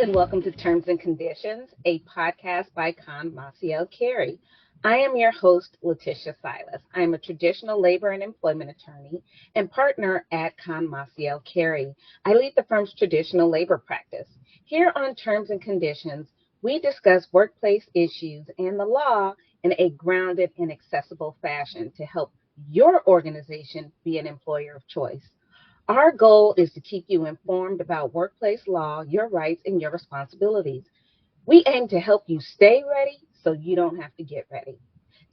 and welcome to Terms and Conditions, a podcast by Con Maciel Carey. I am your host, Letitia Silas. I am a traditional labor and employment attorney and partner at Con Maciel Carey. I lead the firm's traditional labor practice. Here on Terms and Conditions, we discuss workplace issues and the law in a grounded and accessible fashion to help your organization be an employer of choice. Our goal is to keep you informed about workplace law, your rights, and your responsibilities. We aim to help you stay ready so you don't have to get ready.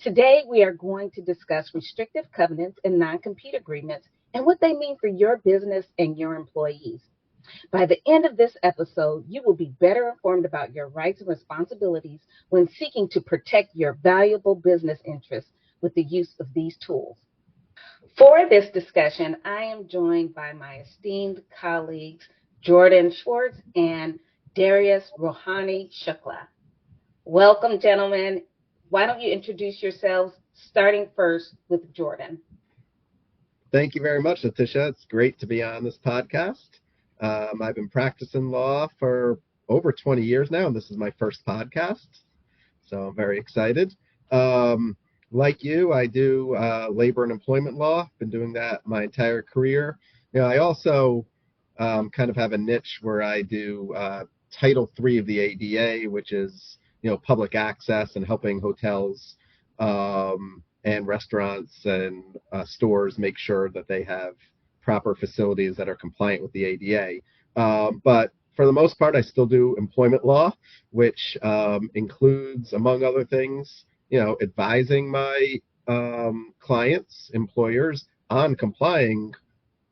Today, we are going to discuss restrictive covenants and non-compete agreements and what they mean for your business and your employees. By the end of this episode, you will be better informed about your rights and responsibilities when seeking to protect your valuable business interests with the use of these tools. For this discussion, I am joined by my esteemed colleagues, Jordan Schwartz and Darius Rohani Shukla. Welcome, gentlemen. Why don't you introduce yourselves, starting first with Jordan? Thank you very much, Letitia. It's great to be on this podcast. I've been practicing law for over 20 years now, and this is my first podcast, so I'm very excited. Like you, I do labor and employment law. Been doing that my entire career. I also kind of have a niche where I do Title III of the ADA, which is public access and helping hotels and restaurants and stores make sure that they have proper facilities that are compliant with the ADA. But for the most part, I still do employment law, which includes, among other things, advising my clients, employers, on complying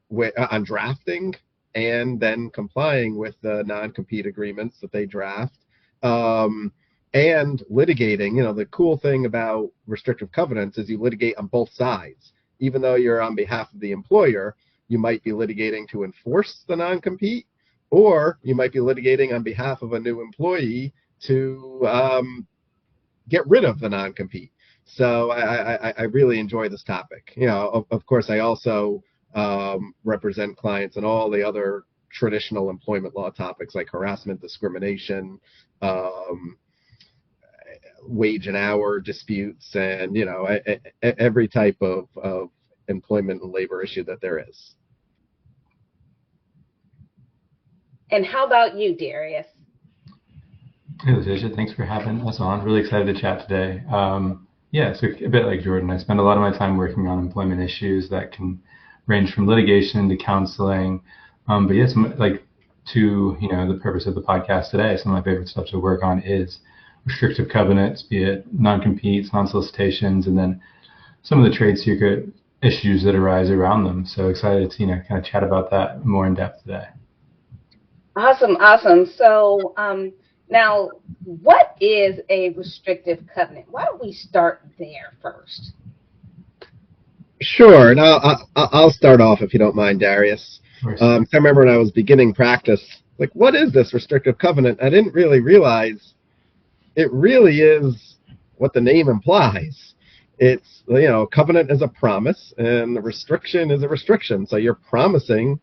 with, on drafting and then complying with the non-compete agreements that they draft, and litigating. The cool thing about restrictive covenants is you litigate on both sides. Even though you're on behalf of the employer, you might be litigating to enforce the non-compete, or you might be litigating on behalf of a new employee to get rid of the non-compete. So I really enjoy this topic. Of course, I also represent clients in all the other traditional employment law topics like harassment, discrimination, wage and hour disputes, and every type of employment and labor issue that there is. And how about you, Darius? Hey, Letitia, thanks for having us on. Really excited to chat today. So a bit like Jordan, I spend a lot of my time working on employment issues that can range from litigation to counseling. To the purpose of the podcast today, some of my favorite stuff to work on is restrictive covenants, be it non-competes, non-solicitations, and then some of the trade secret issues that arise around them. So excited to kind of chat about that more in depth today. Awesome. So now, what is a restrictive covenant? Why don't we start there first? Sure, and I'll start off if you don't mind, Darius. I remember when I was beginning practice, like, what is this restrictive covenant? I didn't really realize it really is what the name implies. It's, covenant is a promise, and a restriction is a restriction. So you're promising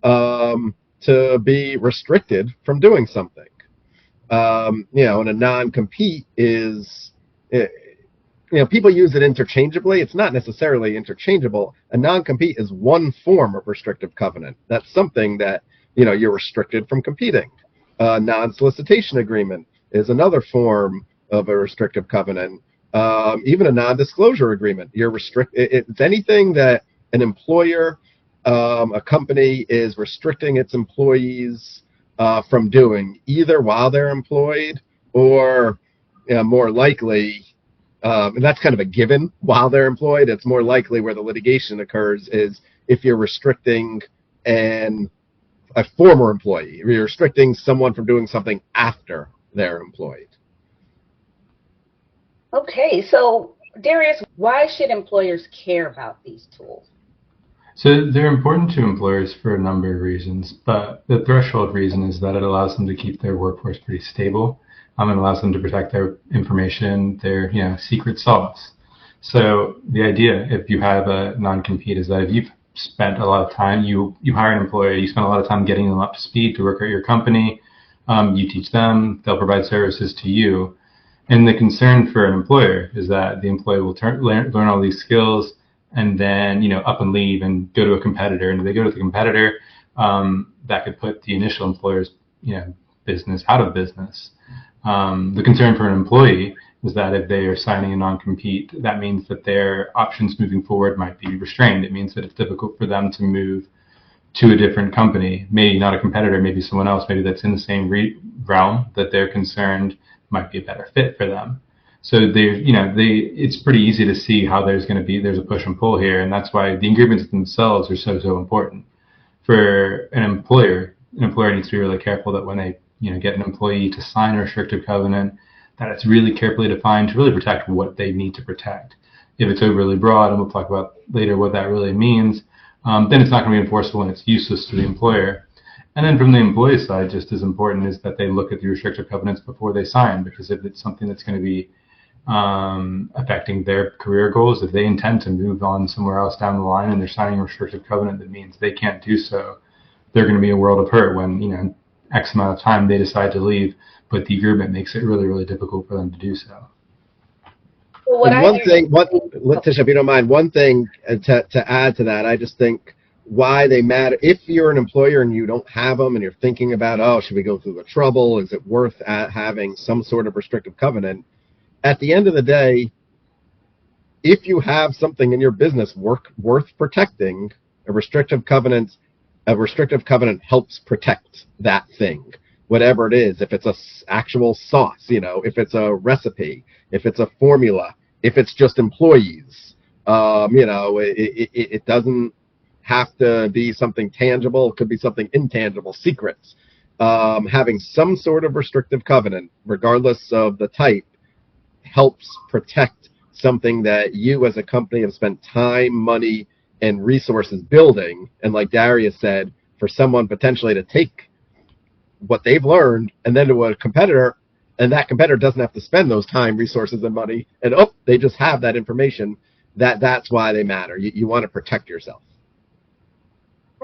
to be restricted from doing something. And a non-compete is, people use it interchangeably. It's not necessarily interchangeable. A non-compete is one form of restrictive covenant. That's something that, you're restricted from competing. A non-solicitation agreement is another form of a restrictive covenant. Even a non-disclosure agreement, it's anything that an employer, a company is restricting its employees from doing, either while they're employed or more likely, and that's kind of a given, while they're employed. It's more likely where the litigation occurs is if you're restricting a former employee, or you're restricting someone from doing something after they're employed. Okay, so Darius, why should employers care about these tools? So they're important to employers for a number of reasons, but the threshold reason is that it allows them to keep their workforce pretty stable. It allows them to protect their information, their secret sauce. So the idea, if you have a non-compete, is that if you've spent a lot of time, you hire an employee, you spend a lot of time getting them up to speed to work at your company, You teach them, they'll provide services to you. And the concern for an employer is that the employee will learn all these skills and then, up and leave and go to a competitor. And if they go to the competitor, that could put the initial employer's, business out of business. The concern for an employee is that if they are signing a non-compete, that means that their options moving forward might be restrained. It means that it's difficult for them to move to a different company, maybe not a competitor, maybe someone else, maybe that's in the same realm that they're concerned might be a better fit for them. So it's pretty easy to see how there's a push and pull here, and that's why the agreements themselves are so important. For an employer needs to be really careful that when they get an employee to sign a restrictive covenant, that it's really carefully defined to really protect what they need to protect. If it's overly broad, and we'll talk about later what that really means, then it's not going to be enforceable and it's useless to the employer. And then from the employee side, just as important is that they look at the restrictive covenants before they sign, because if it's something that's going to be affecting their career goals, if they intend to move on somewhere else down the line and they're signing a restrictive covenant that means they can't do so, they're going to be a world of hurt when, X amount of time they decide to leave, but the agreement makes it really, really difficult for them to do so. Well, Letitia, if you don't mind, one thing to add to that, I just think why they matter. If you're an employer and you don't have them and you're thinking about, should we go through the trouble? Is it worth having some sort of restrictive covenant? At the end of the day, if you have something in your business worth protecting, a restrictive covenant helps protect that thing, whatever it is. If it's a actual sauce, if it's a recipe, if it's a formula, if it's just employees, it doesn't have to be something tangible. It could be something intangible, secrets. Having some sort of restrictive covenant, regardless of the type, helps protect something that you as a company have spent time, money, and resources building. And like Darius said, for someone potentially to take what they've learned and then to a competitor, and that competitor doesn't have to spend those time, resources, and money, and they just have that information, that's why they matter. You want to protect yourself.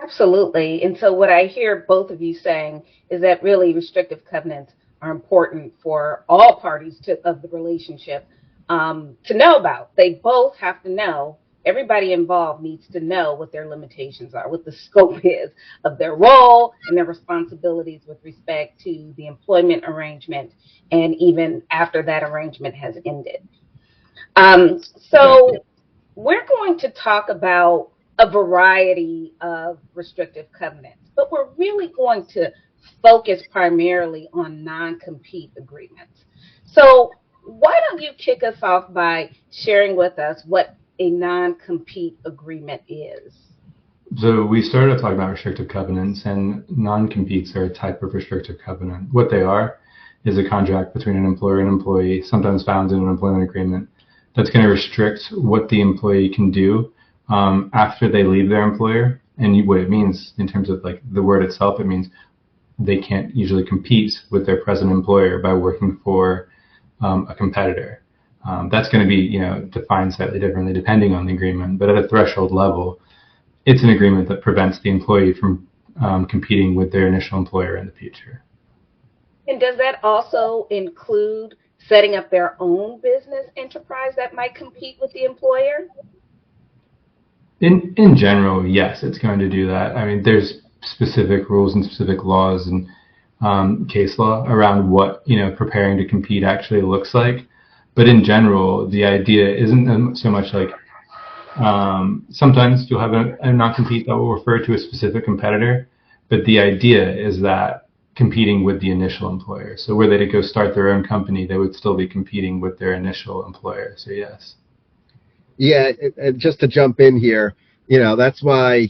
Absolutely. And so what I hear both of you saying is that really restrictive covenants are important for all parties of the relationship to know about. They both have to know. Everybody involved needs to know what their limitations are, what the scope is of their role and their responsibilities with respect to the employment arrangement, and even after that arrangement has ended. So we're going to talk about a variety of restrictive covenants, but we're really going to focus primarily on non-compete agreements. So why don't you kick us off by sharing with us what a non-compete agreement is? So we started talking about restrictive covenants, and non-competes are a type of restrictive covenant. What they are is a contract between an employer and employee, sometimes found in an employment agreement, that's going to restrict what the employee can do after they leave their employer. And what it means in terms of like the word itself, it means they can't usually compete with their present employer by working for a competitor. That's going to be, defined slightly differently depending on the agreement, but at a threshold level, it's an agreement that prevents the employee from competing with their initial employer in the future. And does that also include setting up their own business enterprise that might compete with the employer? In general, yes, it's going to do that. I mean, there's specific rules and specific laws and case law around what, preparing to compete actually looks like. But in general, the idea isn't so much like sometimes you'll have a non-compete that will refer to a specific competitor, but the idea is that competing with the initial employer. So were they to go start their own company, they would still be competing with their initial employer. So yes. Yeah, just to jump in here, that's why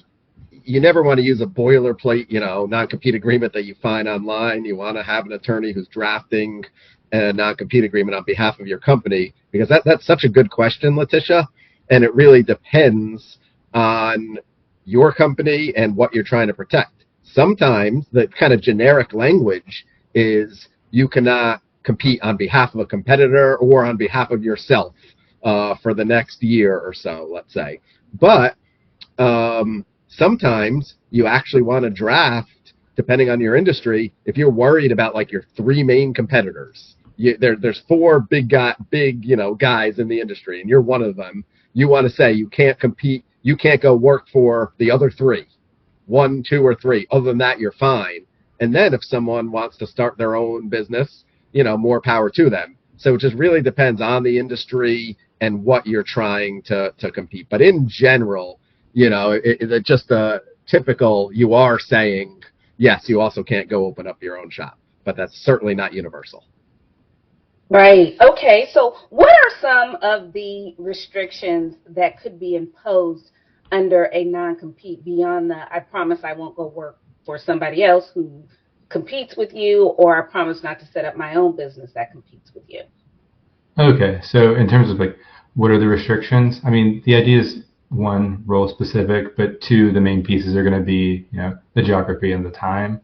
you never want to use a boilerplate, non-compete agreement that you find online. You want to have an attorney who's drafting a non-compete agreement on behalf of your company, because that's such a good question, Letitia, and it really depends on your company and what you're trying to protect. Sometimes the kind of generic language is you cannot compete on behalf of a competitor or on behalf of yourself for the next year or so, let's say. But sometimes you actually want to draft depending on your industry, if you're worried about like your three main competitors, there's four big guys in the industry, and you're one of them. You want to say you can't compete, you can't go work for the other three, one, two, or three. Other than that, you're fine. And then if someone wants to start their own business, more power to them. So it just really depends on the industry and what you're trying to compete. But in general, it's just a typical, you are saying, yes, you also can't go open up your own shop, but that's certainly not universal. Right. Okay. So what are some of the restrictions that could be imposed under a non-compete beyond the I promise I won't go work for somebody else who competes with you, or I promise not to set up my own business that competes with you? Okay, so in terms of like what are the restrictions? I mean, the idea is one, role specific, but two, the main pieces are going to be, the geography and the time.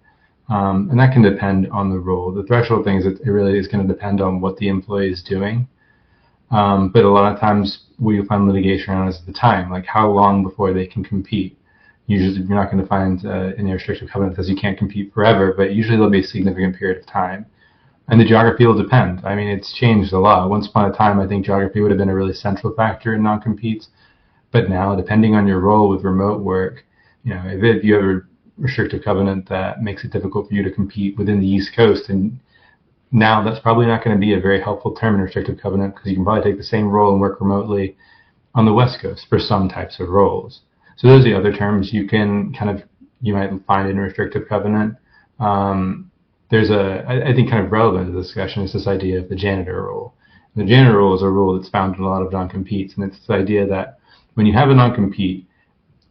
And that can depend on the role. The threshold thing is that it really is going to depend on what the employee is doing. But a lot of times we find litigation around is the time, like how long before they can compete. Usually you're not going to find in a restrictive covenant that says you can't compete forever, but usually there'll be a significant period of time. And the geography will depend. I mean, it's changed a lot. Once upon a time, I think geography would have been a really central factor in non-competes. But now, depending on your role with remote work, if you have a restrictive covenant that makes it difficult for you to compete within the East Coast, and now that's probably not going to be a very helpful term in restrictive covenant, because you can probably take the same role and work remotely on the West Coast for some types of roles. So those are the other terms you might find in a restrictive covenant. There's I think kind of relevant to the discussion is this idea of the janitor rule. The janitor rule is a rule that's found in a lot of non-competes, and it's the idea that when you have a non-compete,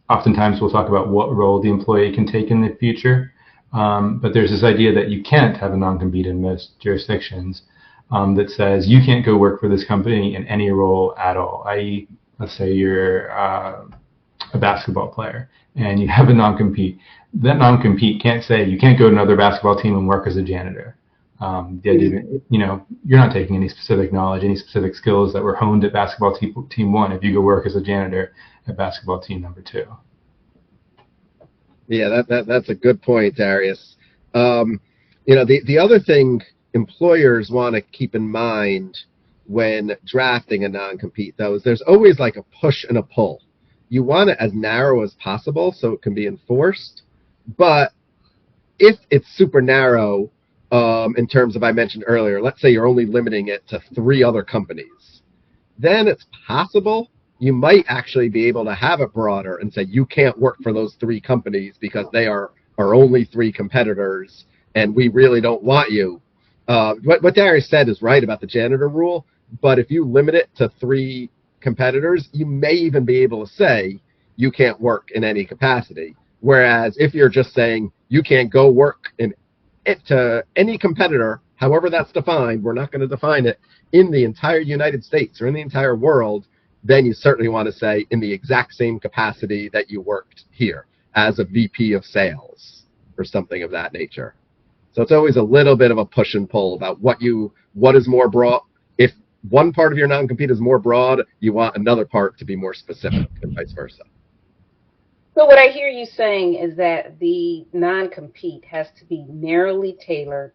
oftentimes we'll talk about what role the employee can take in the future, but there's this idea that you can't have a non-compete in most jurisdictions that says you can't go work for this company in any role at all, i.e., let's say you're a basketball player and you have a non-compete. That non-compete can't say you can't go to another basketball team and work as a janitor. The idea, you're not taking any specific knowledge, any specific skills that were honed at basketball team one if you go work as a janitor at basketball team number two. Yeah, that's a good point, Darius. The other thing employers want to keep in mind when drafting a non-compete, though, is there's always like a push and a pull. You want it as narrow as possible so it can be enforced, but if it's super narrow, in terms of, I mentioned earlier, let's say you're only limiting it to 3 other companies, then it's possible you might actually be able to have it broader and say you can't work for those 3 companies because they are our only 3 competitors and we really don't want you. What Darius said is right about the janitor rule, but if you limit it to 3 competitors, you may even be able to say you can't work in any capacity. Whereas if you're just saying you can't go work to any competitor, however that's defined, we're not going to define it, in the entire United States or in the entire world, then you certainly want to say in the exact same capacity that you worked here as a VP of sales or something of that nature. So it's always a little bit of a push and pull about what is more broad. If one part of your non-compete is more broad, you want another part to be more specific, and vice versa. So what I hear you saying is that the non-compete has to be narrowly tailored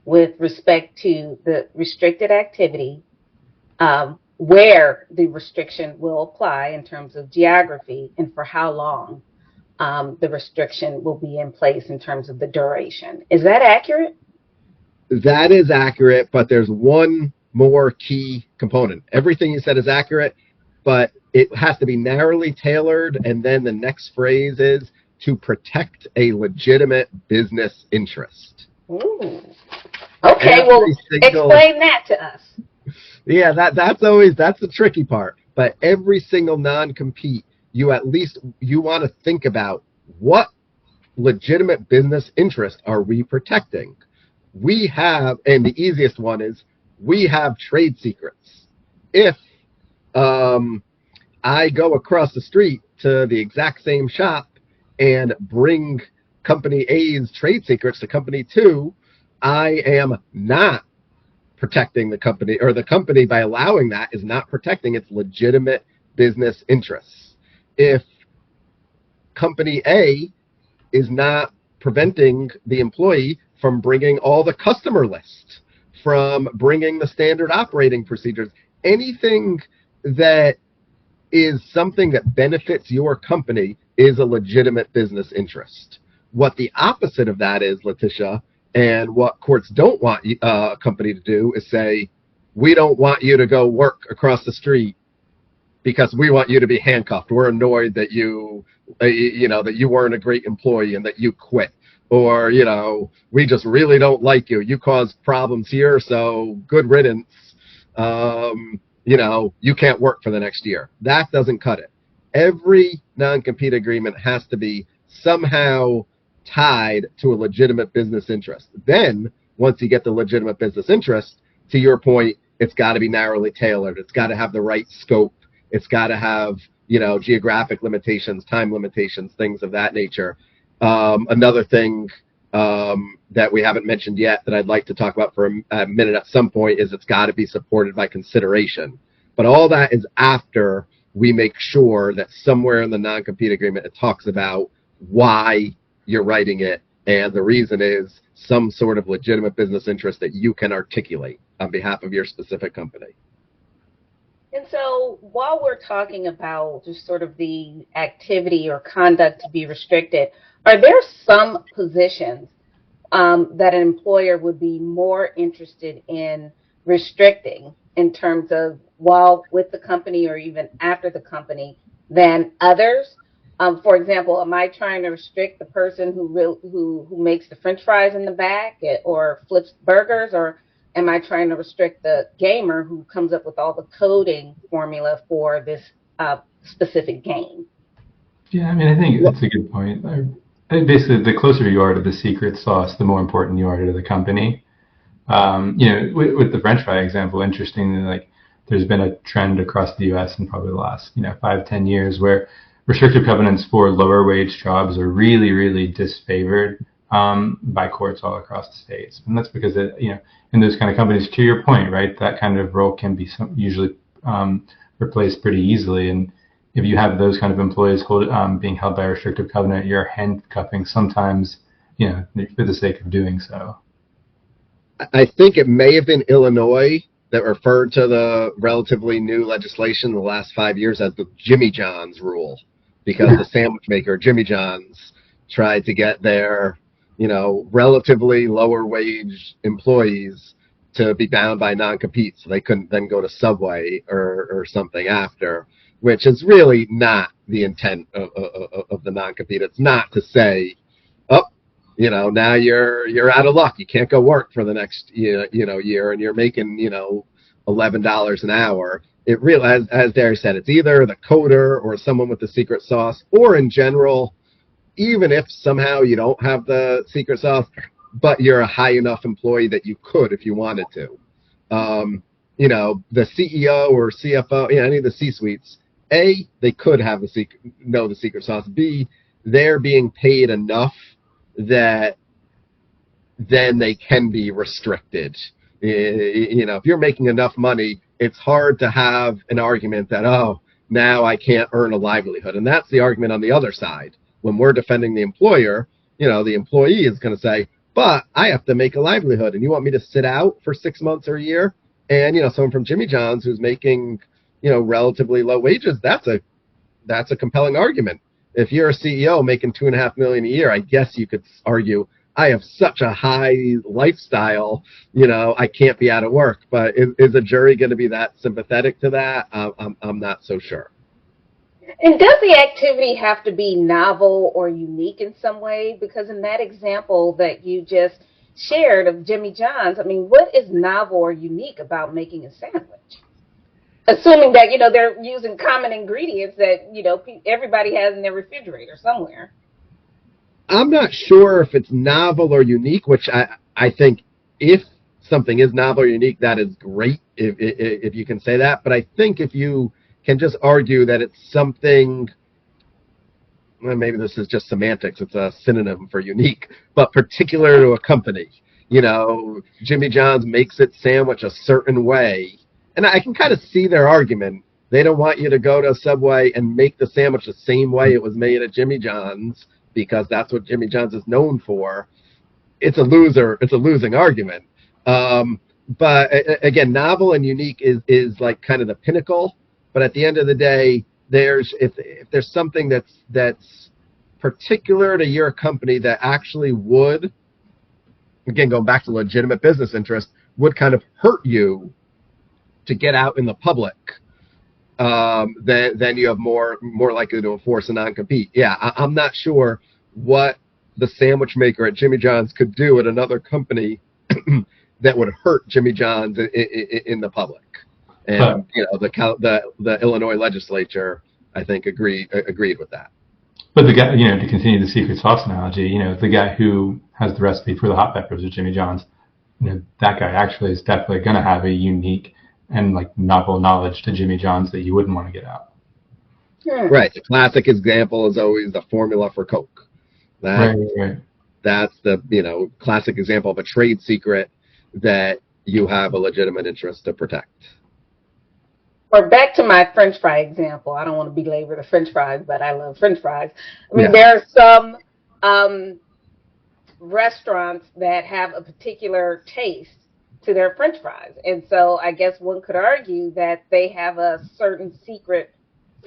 with respect to the restricted activity, where the restriction will apply in terms of geography, and for how long the restriction will be in place in terms of the duration. Is that accurate? That is accurate, but there's one more key component. Everything you said is accurate, but it has to be narrowly tailored, and then the next phrase is to protect a legitimate business interest. Ooh. Okay, well, explain that to us. Yeah, that's the tricky part. But every single non-compete, you want to think about what legitimate business interest are we protecting? We have, and the easiest one is, we have trade secrets. If I go across the street to the exact same shop and bring company A's trade secrets to company 2, I am not protecting the company, or the company, by allowing that, is not protecting its legitimate business interests. If company A is not preventing the employee from bringing all the customer list, from bringing the standard operating procedures, anything that is something that benefits your company is a legitimate business interest. What the opposite of that is, Letitia, and what courts don't want a company to do is say, we don't want you to go work across the street because we want you to be handcuffed. We're annoyed that that you weren't a great employee and that you quit. Or, we just really don't like you. You caused problems here, so good riddance. You can't work for the next year. That doesn't cut it. Every non-compete agreement has to be somehow tied to a legitimate business interest. Then, once you get the legitimate business interest, to your point, it's got to be narrowly tailored. It's got to have the right scope. It's got to have, geographic limitations, time limitations, things of that nature. Another thing that we haven't mentioned yet that I'd like to talk about for a minute at some point is it's got to be supported by consideration. But all that is after we make sure that somewhere in the non-compete agreement it talks about why you're writing it, and the reason is some sort of legitimate business interest that you can articulate on behalf of your specific company. And so while we're talking about just sort of the activity or conduct to be restricted, are there some positions that an employer would be more interested in restricting in terms of while with the company or even after the company than others? For example, am I trying to restrict the person who makes the French fries in the back or flips burgers, or am I trying to restrict the gamer who comes up with all the coding formula for this specific game? Yeah, I think that's a good point. I think basically, the closer you are to the secret sauce, the more important you are to the company. With the French fry example, interestingly, there's been a trend across the U.S. in probably the last 5-10 years where restrictive covenants for lower wage jobs are really, really disfavored by courts all across the states, and that's because in those kind of companies, to your point, right, that kind of role can be usually replaced pretty easily, and if you have those kind of employees being held by a restrictive covenant, you're handcuffing sometimes, for the sake of doing so. I think it may have been Illinois that referred to the relatively new legislation in the last 5 years as the Jimmy John's rule, because the sandwich maker Jimmy John's tried to get their, relatively lower wage employees to be bound by non-compete, so they couldn't then go to Subway or something after, which is really not the intent of the non-compete. It's not to say, now you're out of luck. You can't go work for the next year, and you're making $11 an hour. It really, as Derry said, it's either the coder or someone with the secret sauce, or in general, even if somehow you don't have the secret sauce, but you're a high enough employee that you could if you wanted to. The CEO or CFO, any of the C-suites, A, they could have the secret sauce. B, they're being paid enough that then they can be restricted. If you're making enough money, it's hard to have an argument that, now I can't earn a livelihood. And that's the argument on the other side. When we're defending the employer, the employee is going to say, but I have to make a livelihood, and you want me to sit out for 6 months or a year? And, someone from Jimmy John's who's making, relatively low wages, that's a compelling argument. If you're a CEO making $2.5 million a year, I guess you could argue, I have such a high lifestyle, I can't be out of work. But is a jury going to be that sympathetic to that? I'm not so sure. And does the activity have to be novel or unique in some way? Because in that example that you just shared of Jimmy John's, what is novel or unique about making a sandwich? Assuming that, they're using common ingredients that, everybody has in their refrigerator somewhere. I'm not sure if it's novel or unique, which I think if something is novel or unique, that is great if you can say that. But I think if you can just argue that it's something, well, maybe this is just semantics, it's a synonym for unique, but particular to a company. Jimmy John's makes its sandwich a certain way. And I can kind of see their argument. They don't want you to go to Subway and make the sandwich the same way it was made at Jimmy John's, because that's what Jimmy John's is known for, it's a loser. It's a losing argument. But again, novel and unique is like kind of the pinnacle. But at the end of the day, if there's something that's particular to your company that actually would, again, going back to legitimate business interest, would kind of hurt you to get out in the public, then you have more likely to enforce a non-compete. Yeah, I'm not sure what the sandwich maker at Jimmy John's could do at another company that would hurt Jimmy John's in the public. And the Illinois legislature, I think, agreed with that. But the guy, to continue the secret sauce analogy, the guy who has the recipe for the hot peppers at Jimmy John's, that guy actually is definitely going to have a unique and like novel knowledge to Jimmy John's that you wouldn't want to get out. Right. The classic example is always the formula for Coke. Right. That's the classic example of a trade secret that you have a legitimate interest to protect. Or back to my French fry example. I don't want to belabor the French fries, but I love French fries. I mean, there are some restaurants that have a particular taste to their French fries. And so I guess one could argue that they have a certain secret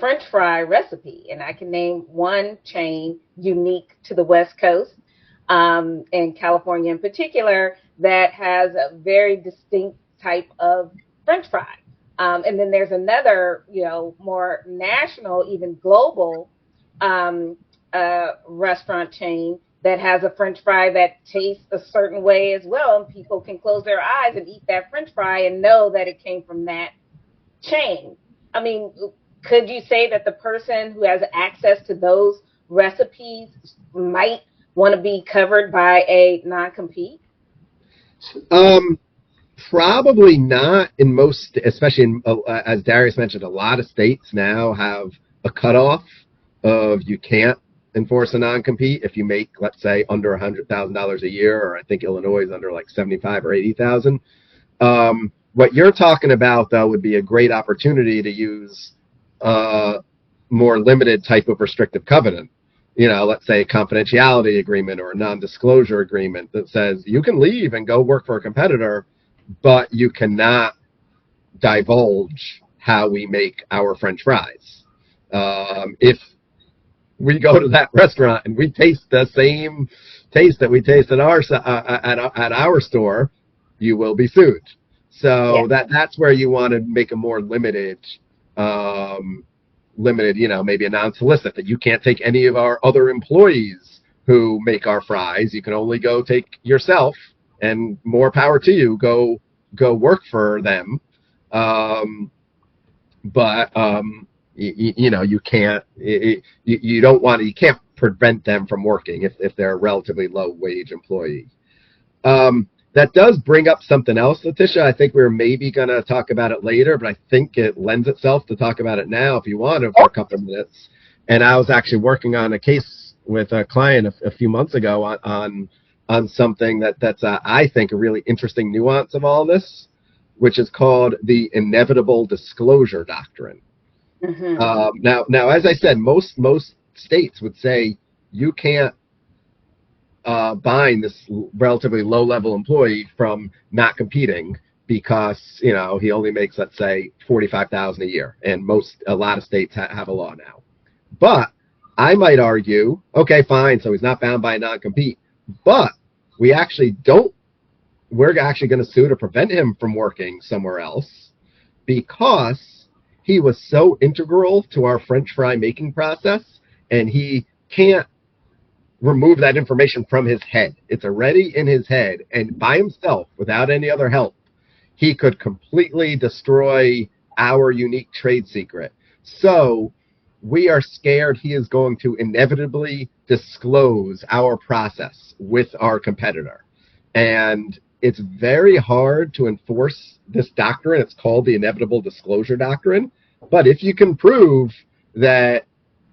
French fry recipe. And I can name one chain unique to the West Coast, and California in particular, that has a very distinct type of French fry. And then there's another, more national, even global restaurant chain that has a French fry that tastes a certain way as well. And people can close their eyes and eat that French fry and know that it came from that chain. I mean, could you say that the person who has access to those recipes might want to be covered by a non-compete? Probably not in most, especially as Darius mentioned, a lot of states now have a cutoff of you can't enforce a non-compete if you make, let's say, under $100,000 a year, or I think Illinois is under like 75 or 80,000. What you're talking about, though, would be a great opportunity to use a more limited type of restrictive covenant. Let's say a confidentiality agreement or a non-disclosure agreement that says you can leave and go work for a competitor, but you cannot divulge how we make our French fries. If we go to that restaurant and we taste the same taste that we taste at our store, you will be sued. So that's where you want to make a more limited, maybe a non-solicit, that you can't take any of our other employees who make our fries. You can only go take yourself, and more power to you. Go work for them. You can't. You don't want to. You can't prevent them from working if they're a relatively low wage employee. That does bring up something else, Letitia. I think we're maybe going to talk about it later, but I think it lends itself to talk about it now if you want to for a couple of minutes. And I was actually working on a case with a client a few months ago on something that's I think a really interesting nuance of all this, which is called the inevitable disclosure doctrine. Mm-hmm. Now, as I said, most states would say you can't bind this relatively low-level employee from not competing because he only makes, let's say, $45,000 a year, and a lot of states have a law now. But I might argue, okay, fine, so he's not bound by a non-compete, but we're actually going to sue to prevent him from working somewhere else because he was so integral to our French fry making process, and he can't remove that information from his head. It's already in his head, and by himself, without any other help, he could completely destroy our unique trade secret. So we are scared he is going to inevitably disclose our process with our competitor. And it's very hard to enforce this doctrine. It's called the inevitable disclosure doctrine. But if you can prove that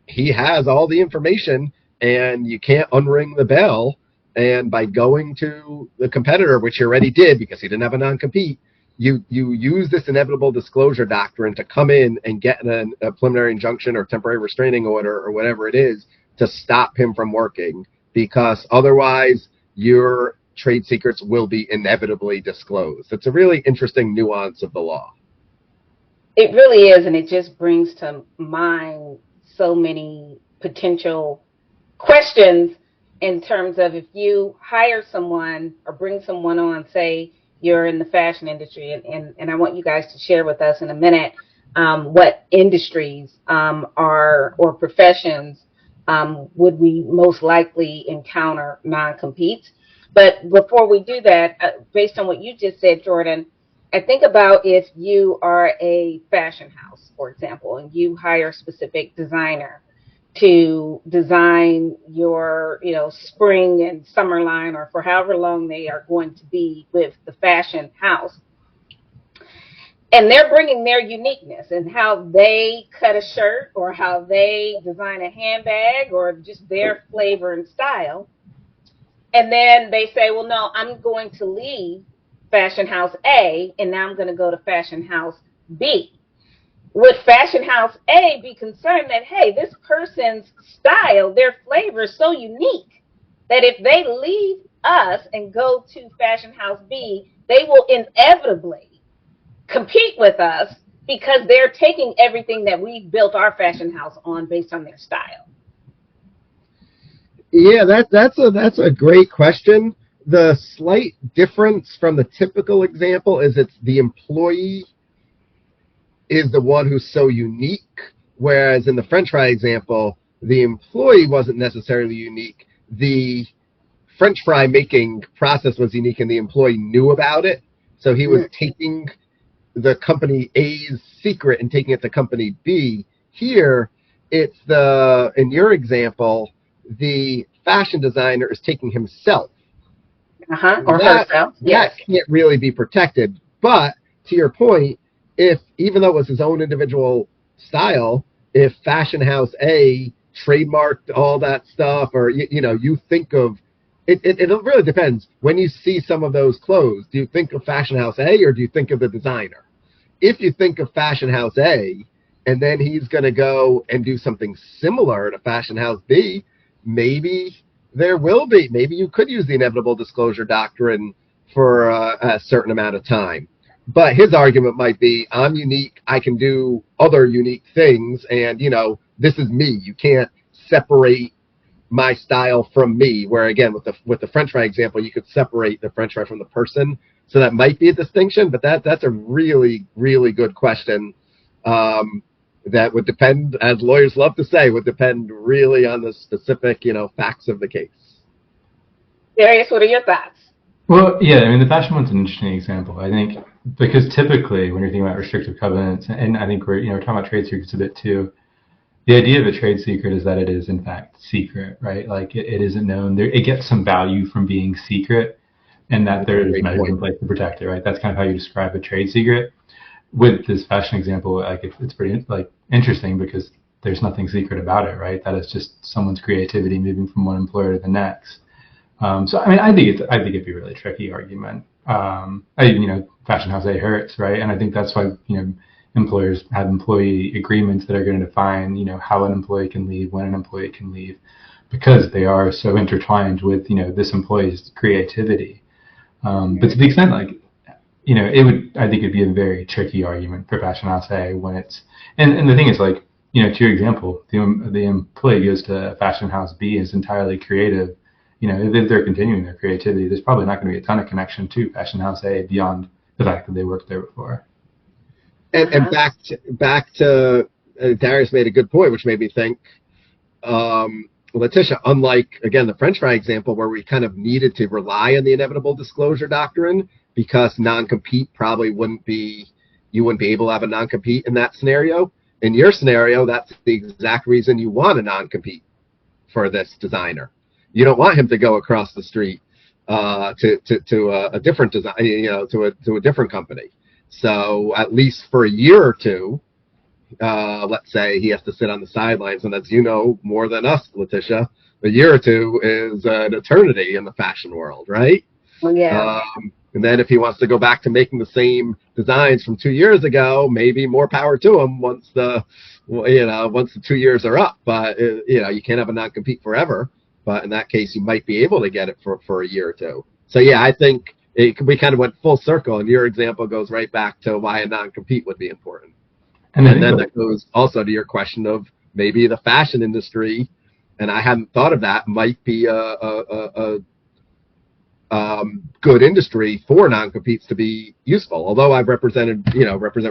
he has all the information and you can't unring the bell, and by going to the competitor, which he already did because he didn't have a non-compete, you use this inevitable disclosure doctrine to come in and get a preliminary injunction or temporary restraining order or whatever it is to stop him from working, because otherwise your trade secrets will be inevitably disclosed. It's a really interesting nuance of the law. It really is, and it just brings to mind so many potential questions in terms of if you hire someone or bring someone on, say you're in the fashion industry, and I want you guys to share with us in a minute what industries are or professions would we most likely encounter non-competes. But before we do that, based on what you just said, Jordan, I think about if you are a fashion house, for example, and you hire a specific designer to design your, spring and summer line, or for however long they are going to be with the fashion house. And they're bringing their uniqueness and how they cut a shirt or how they design a handbag or just their flavor and style. And then they say, well, no, I'm going to leave Fashion House A and now I'm going to go to Fashion House B. Would Fashion House A be concerned that, hey, this person's style, their flavor is so unique that if they leave us and go to Fashion House B, they will inevitably compete with us because they're taking everything that we've built our fashion house on based on their style? Yeah, that's a great question. The slight difference from the typical example is it's the employee is the one who's so unique, whereas in the French fry example, the employee wasn't necessarily unique. The French fry making process was unique, and the employee knew about it. So he was taking the company A's secret and taking it to company B. Here, it's in your example, the fashion designer is taking himself. Or herself. Yes. That can't really be protected. But to your point, if even though it was his own individual style, if Fashion House A trademarked all that stuff, or you think of it really depends. When you see some of those clothes, do you think of Fashion House A or do you think of the designer? If you think of Fashion House A and then he's going to go and do something similar to Fashion House B, maybe you could use the inevitable disclosure doctrine for a certain amount of time. But his argument might be, I'm unique, I can do other unique things, and, this is me. You can't separate my style from me, where, again, with the French fry example, you could separate the French fry from the person. So that might be a distinction, but that's a really, really good question that would depend, as lawyers love to say, would depend really on the specific, facts of the case. Darius, what are your thoughts? Well, yeah, I mean, the fashion one's an interesting example, I think, because typically when you're thinking about restrictive covenants, and I think we're talking about trade secrets a bit too, the idea of a trade secret is that it is in fact secret, right? Like it isn't known. It gets some value from being secret, and that there is measures in place to protect it, right? That's kind of how you describe a trade secret. With this fashion example, like it's pretty interesting because there's nothing secret about it, right? That is just someone's creativity moving from one employer to the next. So I mean, I think it'd be a really tricky argument. Fashion House A hurts, right? And I think that's why employers have employee agreements that are going to define how an employee can leave, when an employee can leave, because they are so intertwined with this employee's creativity. But to the extent I think it'd be a very tricky argument for Fashion House A when it's and the thing is to your example, the employee goes to Fashion House B is entirely creative. If they're continuing their creativity, there's probably not going to be a ton of connection to Fashion House A beyond the fact that they worked there before. And back to Darius made a good point, which made me think, Letitia, unlike, again, the French fry example where we kind of needed to rely on the inevitable disclosure doctrine because non-compete probably you wouldn't be able to have a non-compete in that scenario. In your scenario, that's the exact reason you want a non-compete for this designer. You don't want him to go across the street to a different design, to a different company. So at least for a year or two, let's say he has to sit on the sidelines, and as you know more than us, Letitia, a year or two is an eternity in the fashion world, right? Well, yeah. And then if he wants to go back to making the same designs from 2 years ago, maybe more power to him once the 2 years are up. But you can't have a non-compete forever. But in that case, you might be able to get it for a year or two. So yeah, I think we kind of went full circle, and your example goes right back to why a non-compete would be important. And And then that goes also to your question of maybe the fashion industry, and I hadn't thought of that, might be a good industry for non-competes to be useful. Although I've represent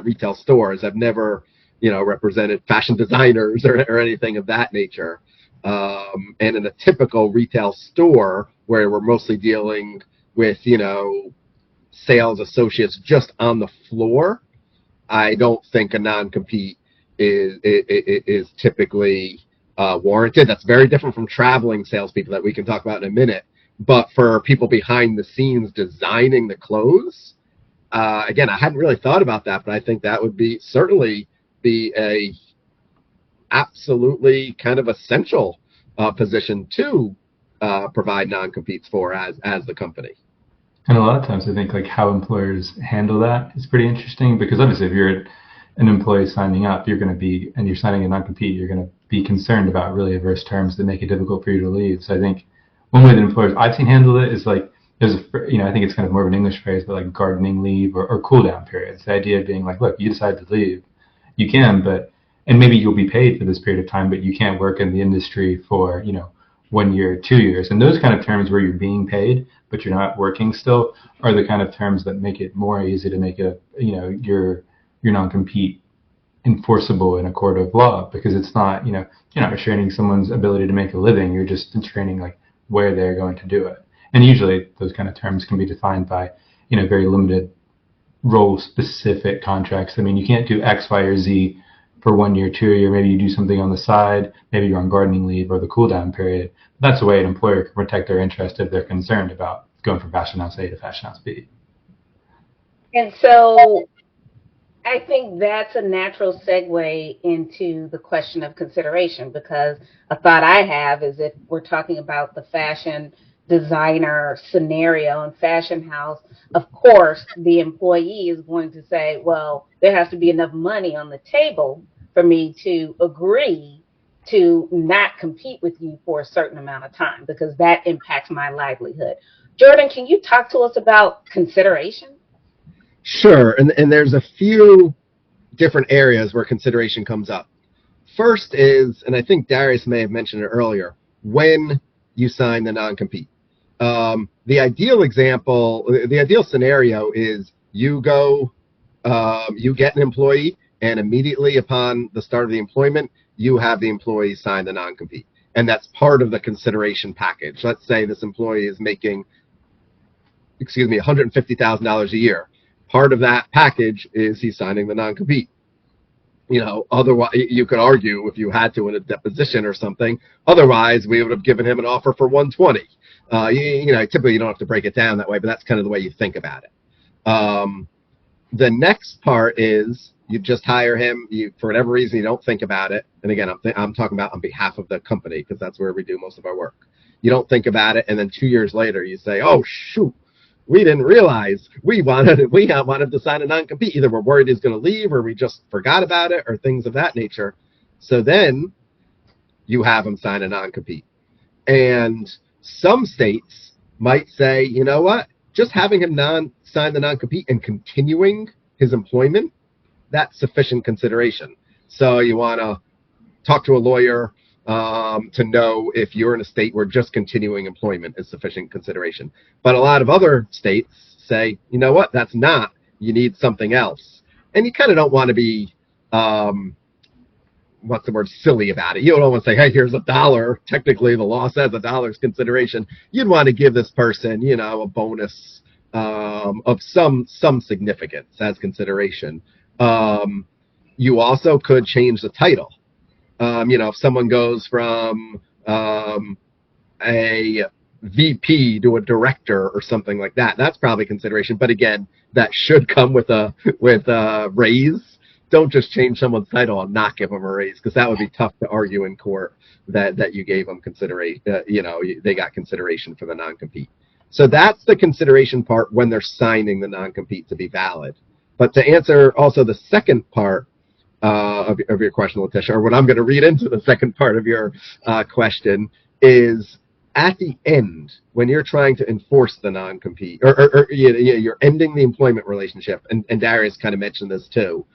retail stores, I've never, represented fashion designers or anything of that nature. And in a typical retail store where we're mostly dealing with, sales associates just on the floor, I don't think a non-compete is typically warranted. That's very different from traveling salespeople that we can talk about in a minute. But for people behind the scenes designing the clothes, again, I hadn't really thought about that, but I think that would certainly be a absolutely kind of essential position to provide non-competes for as the company. And a lot of times I think like how employers handle that is pretty interesting, because obviously if you're an employee signing up, you're signing a non-compete, you're going to be concerned about really adverse terms that make it difficult for you to leave. So I think one way that employers I've seen handle it is like, I think it's kind of more of an English phrase, but like gardening leave or cool down periods. The idea of being like, look, you decide to leave, you can, and maybe you'll be paid for this period of time, but you can't work in the industry for, 1 year, 2 years. And those kind of terms where you're being paid, but you're not working still, are the kind of terms that make it more easy to make your non-compete enforceable in a court of law, because it's not, you're not restraining someone's ability to make a living. You're just restraining like where they're going to do it. And usually those kind of terms can be defined by, very limited role-specific contracts. I mean, you can't do X, Y, or Z for 1 year, 2 year. Maybe you do something on the side. Maybe you're on gardening leave or the cool down period. That's the way an employer can protect their interest if they're concerned about going from fashion house A to fashion house B. And so I think that's a natural segue into the question of consideration, because a thought I have is if we're talking about the fashion designer scenario and fashion house, of course, the employee is going to say, well, there has to be enough money on the table for me to agree to not compete with you for a certain amount of time, because that impacts my livelihood. Jordan, can you talk to us about consideration? Sure. And there's a few different areas where consideration comes up. First is, and I think Darius may have mentioned it earlier, when you sign the non-compete. The ideal scenario is you get an employee, and immediately upon the start of the employment, you have the employee sign the non-compete. And that's part of the consideration package. Let's say this employee is making, $150,000 a year. Part of that package is he's signing the non-compete. Otherwise, you could argue if you had to in a deposition or something. Otherwise, we would have given him an offer for 120. Typically you don't have to break it down that way, but that's kind of the way you think about it. The next part is you just hire him. For whatever reason, you don't think about it. And again, I'm talking about on behalf of the company, because that's where we do most of our work. You don't think about it, and then 2 years later, you say, "Oh shoot, we didn't realize we wanted to sign a non-compete. Either we're worried he's going to leave, or we just forgot about it, or things of that nature." So then you have him sign a non-compete. And some states might say, you know what, just having him sign the non-compete and continuing his employment, that's sufficient consideration. So you want to talk to a lawyer to know if you're in a state where just continuing employment is sufficient consideration. But a lot of other states say, you know what, that's not. You need something else. And you kind of don't want to be, silly about it. You don't want to say, hey, here's $1. Technically, the law says $1 is consideration. You'd want to give this person, a bonus of some significance as consideration. You also could change the title. If someone goes from a VP to a director or something like that, that's probably consideration. But again, that should come with a raise. Don't just change someone's title and not give them a raise, because that would be tough to argue in court that you gave them consideration. They got consideration for the non-compete. So that's the consideration part when they're signing the non-compete to be valid. But to answer also the second part of your question, Letitia, or what I'm going to read into the second part of your question is at the end, when you're trying to enforce the non-compete, or you're ending the employment relationship, and Darius kind of mentioned this too.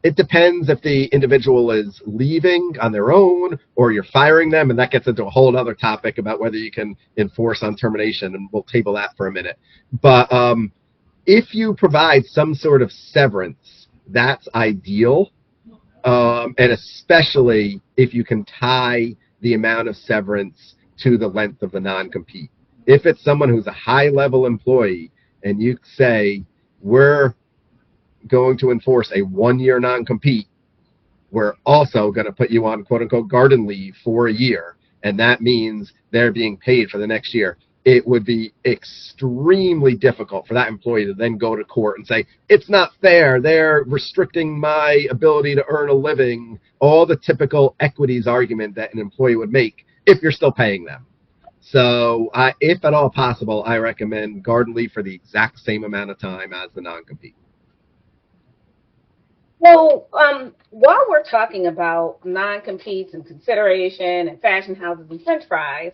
It depends if the individual is leaving on their own or you're firing them, and that gets into a whole other topic about whether you can enforce on termination, and we'll table that for a minute. But if you provide some sort of severance, that's ideal, and especially if you can tie the amount of severance to the length of the non-compete. If it's someone who's a high-level employee and you say, we're going to enforce a 1-year non-compete, we're also going to put you on quote-unquote garden leave for a year, and that means they're being paid for the next year. It would be extremely difficult for that employee to then go to court and say, it's not fair, they're restricting my ability to earn a living, all the typical equities argument that an employee would make if you're still paying them. So if at all possible, I recommend garden leave for the exact same amount of time as the non-compete. So, while we're talking about non-competes and consideration and fashion houses and French fries,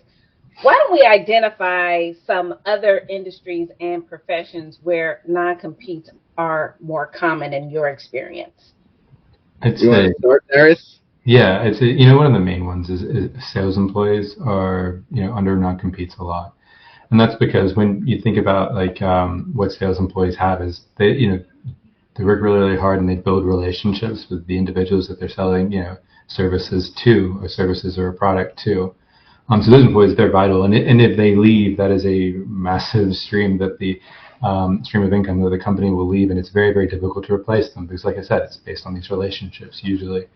why don't we identify some other industries and professions where non-competes are more common in your experience? You want to start, Darius? Yeah, it's one of the main ones is sales employees are under non-competes a lot, and that's because when you think about what sales employees have is they work really, really hard and they build relationships with the individuals that they're selling, services to, or services or a product to. So those employees, they're vital. And if they leave, that is a massive stream that the stream of income that the company will leave. And it's very, very difficult to replace them because, like I said, it's based on these relationships usually.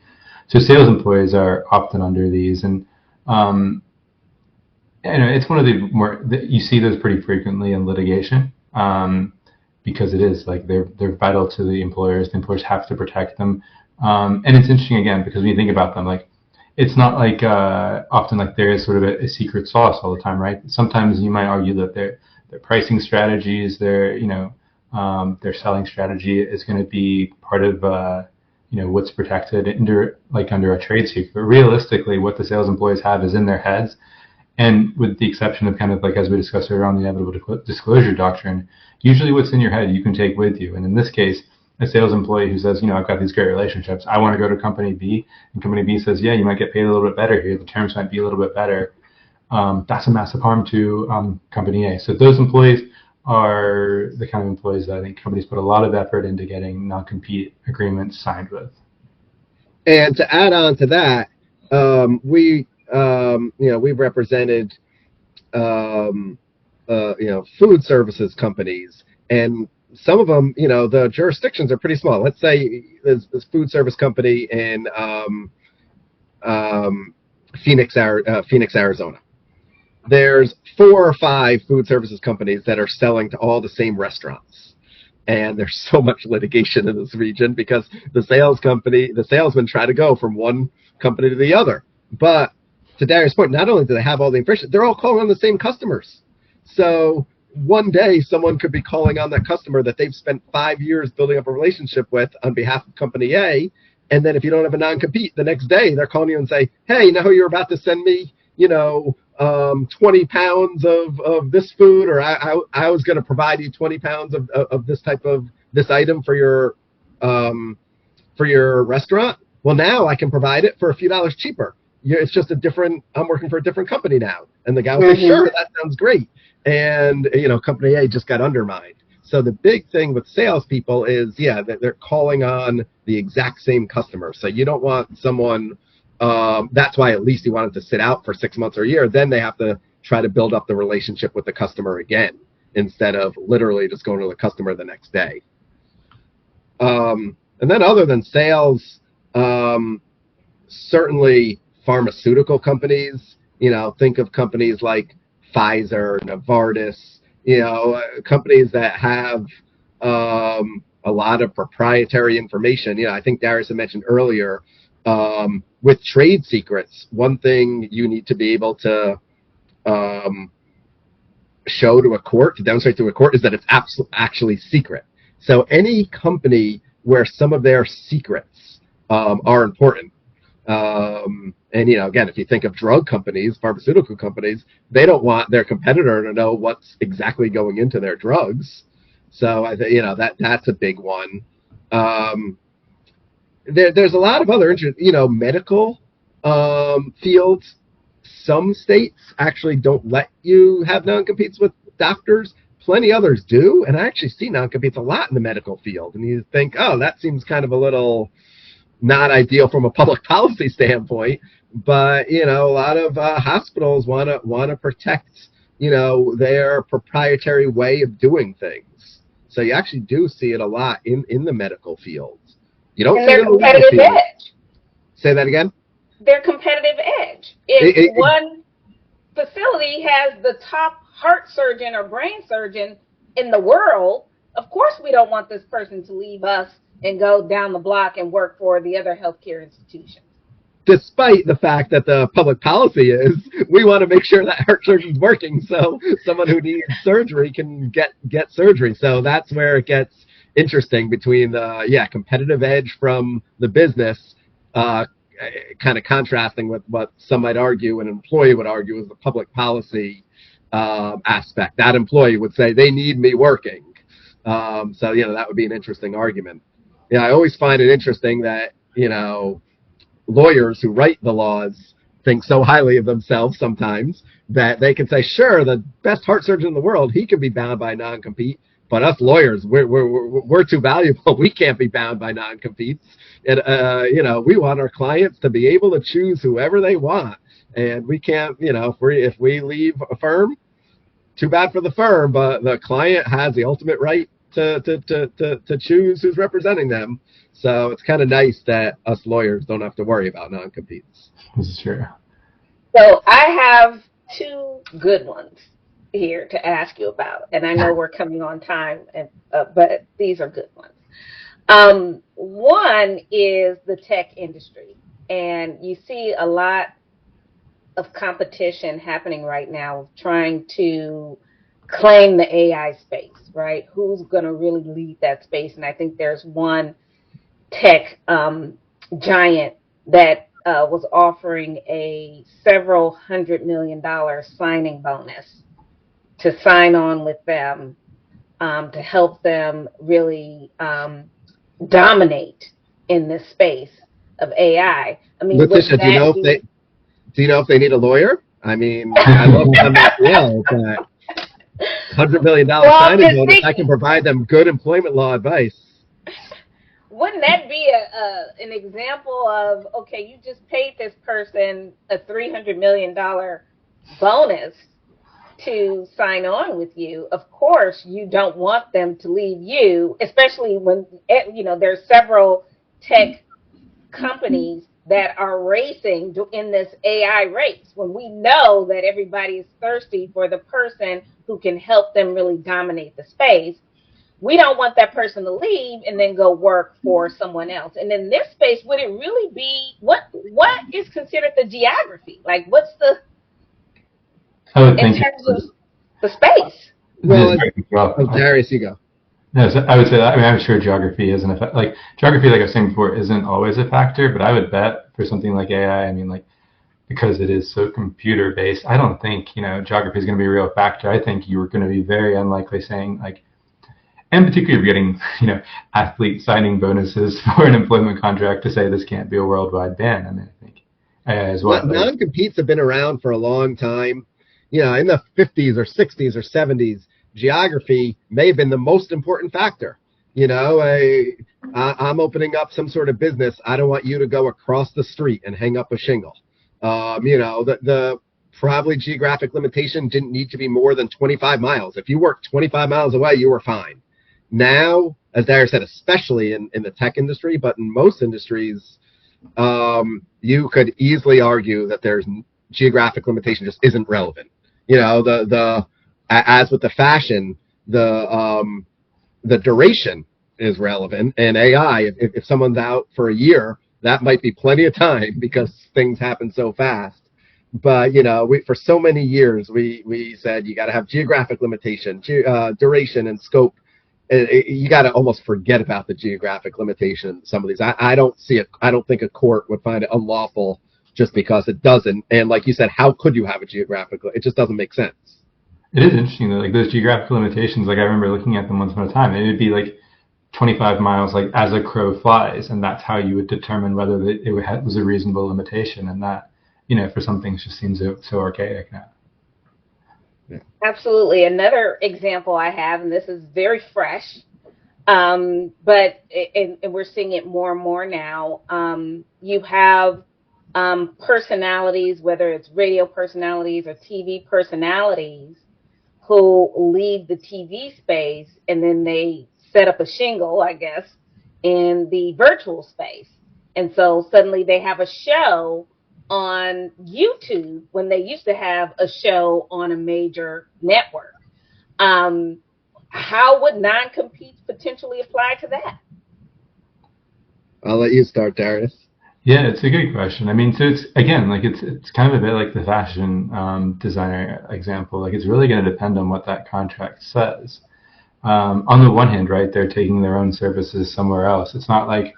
So sales employees are often under these. And it's one of the more, you see those pretty frequently in litigation. Because it is they're vital to the employers. The employers have to protect them, and it's interesting again because when you think about them, it's not often there is sort of a secret sauce all the time, right? Sometimes you might argue that their pricing strategies, their selling strategy is going to be part of what's protected under a trade secret. But realistically, what the sales employees have is in their heads. And with the exception of as we discussed earlier on the inevitable disclosure doctrine, usually what's in your head you can take with you. And in this case, a sales employee who says, I've got these great relationships, I want to go to company B, and company B says, yeah, you might get paid a little bit better here, the terms might be a little bit better. That's a massive harm to company A. So those employees are the kind of employees that I think companies put a lot of effort into getting non-compete agreements signed with. And to add on to that, we've represented, food services companies, and some of them, the jurisdictions are pretty small. Let's say there's this food service company in Phoenix, Arizona. There's 4 or 5 food services companies that are selling to all the same restaurants. And there's so much litigation in this region because the salesmen try to go from one company to the other. But to Darius' point, not only do they have all the information, they're all calling on the same customers. So one day someone could be calling on that customer that they've spent 5 years building up a relationship with on behalf of company A. And then if you don't have a non-compete, the next day they're calling you and say, hey, you're about to send me, 20 pounds of this food, or I was going to provide you 20 pounds of this this item for your restaurant. Well, now I can provide it for a few dollars cheaper. It's just I'm working for a different company now. And the guy will say, sure, that sounds great. And, company A just got undermined. So the big thing with salespeople is, that they're calling on the exact same customer. So you don't want someone, that's why at least you want them to sit out for 6 months or a year. Then they have to try to build up the relationship with the customer again, instead of literally just going to the customer the next day. And then other than sales, certainly pharmaceutical companies, think of companies like Pfizer, Novartis, companies that have a lot of proprietary information. I think Darius had mentioned earlier, with trade secrets, one thing you need to be able to show to a court, to demonstrate to a court, is that it's actually secret. So any company where some of their secrets are important, and again, if you think of drug companies, pharmaceutical companies, they don't want their competitor to know what's exactly going into their drugs. So I think that's a big one. There's a lot of other medical fields. Some states actually don't let you have non-competes with doctors. Plenty others do, and I actually see non-competes a lot in the medical field. And you think, oh, that seems kind of a little not ideal from a public policy standpoint. But a lot of hospitals want to protect their proprietary way of doing things. So you actually do see it a lot in the medical field. You don't see it in the legal field. Edge. Say that again? Their competitive edge. If one facility has the top heart surgeon or brain surgeon in the world, of course we don't want this person to leave us and go down the block and work for the other healthcare institutions. Despite the fact that the public policy is we want to make sure that heart surgeon's working so someone who needs surgery can get surgery. So that's where it gets interesting between the competitive edge from the business, kind of contrasting with what some might argue, an employee would argue, is the public policy aspect. That employee would say they need me working. So that would be an interesting argument. I always find it interesting that lawyers who write the laws think so highly of themselves sometimes that they can say, sure, the best heart surgeon in the world, he can be bound by non-compete. But us lawyers, we're too valuable. We can't be bound by non-competes. And, we want our clients to be able to choose whoever they want. And we can't, if we leave a firm, too bad for the firm, but the client has the ultimate right to choose who's representing them. So it's kind of nice that us lawyers don't have to worry about non-competes. This is true. So I have two good ones here to ask you about, and I know we're coming on time, but these are good ones. One is the tech industry, and you see a lot of competition happening right now trying to claim the AI space, right? Who's going to really lead that space? And I think there's one tech giant that was offering a several $100 million signing bonus to sign on with them to help them really dominate in this space of AI. I mean, Letitia, do you know if they need a lawyer? I mean, I love MSL, but $100 million signing bonus, I can provide them good employment law advice. Wouldn't that be an example of, okay, you just paid this person a $300 million bonus to sign on with you? Of course, you don't want them to leave you, especially when, there's several tech companies that are racing in this AI race, when we know that everybody is thirsty for the person who can help them really dominate the space. We don't want that person to leave and then go work for someone else. And in this space, would it really be, what is considered the geography? Like, what's the, in terms of the space? Well, Darius, you go. No, so I would say that. I mean, I'm sure geography isn't a like geography, like I was saying before, isn't always a factor. But I would bet for something like AI, I mean, like because it is so computer based, I don't think geography is going to be a real factor. I think you were going to be very unlikely saying like, and particularly if you're getting athlete signing bonuses for an employment contract to say this can't be a worldwide ban. I mean, I think as well. Non-competes have been around for a long time. In the 50s or 60s or 70s. Geography may have been the most important factor. I'm opening up some sort of business. I don't want you to go across the street and hang up a shingle. The probably geographic limitation didn't need to be more than 25 miles. If you worked 25 miles away, you were fine. Now, as Darius said, especially in the tech industry, but in most industries, you could easily argue that there's geographic limitation just isn't relevant. As with the fashion, the duration is relevant. And AI, if someone's out for a year, that might be plenty of time because things happen so fast. But for so many years we said you got to have geographic limitation, duration, and scope. You got to almost forget about the geographic limitation. Some of these, I don't see it. I don't think a court would find it unlawful just because it doesn't. And like you said, how could you have a geographic? It just doesn't make sense. It is interesting that like those geographical limitations, like I remember looking at them once upon a time, and it would be like 25 miles, like as a crow flies, and that's how you would determine whether it was a reasonable limitation, and that, for some things just seems so archaic now. Absolutely. Another example I have, and this is very fresh, and we're seeing it more and more now. You have personalities, whether it's radio personalities or TV personalities, who leave the TV space and then they set up a shingle, I guess, in the virtual space. And so suddenly they have a show on YouTube when they used to have a show on a major network. How would non-competes potentially apply to that? I'll let you start, Darius. Yeah, it's a good question. I mean, so it's again, like it's kind of a bit like the fashion designer example. Like it's really going to depend on what that contract says. On the one hand, right, they're taking their own services somewhere else. It's not like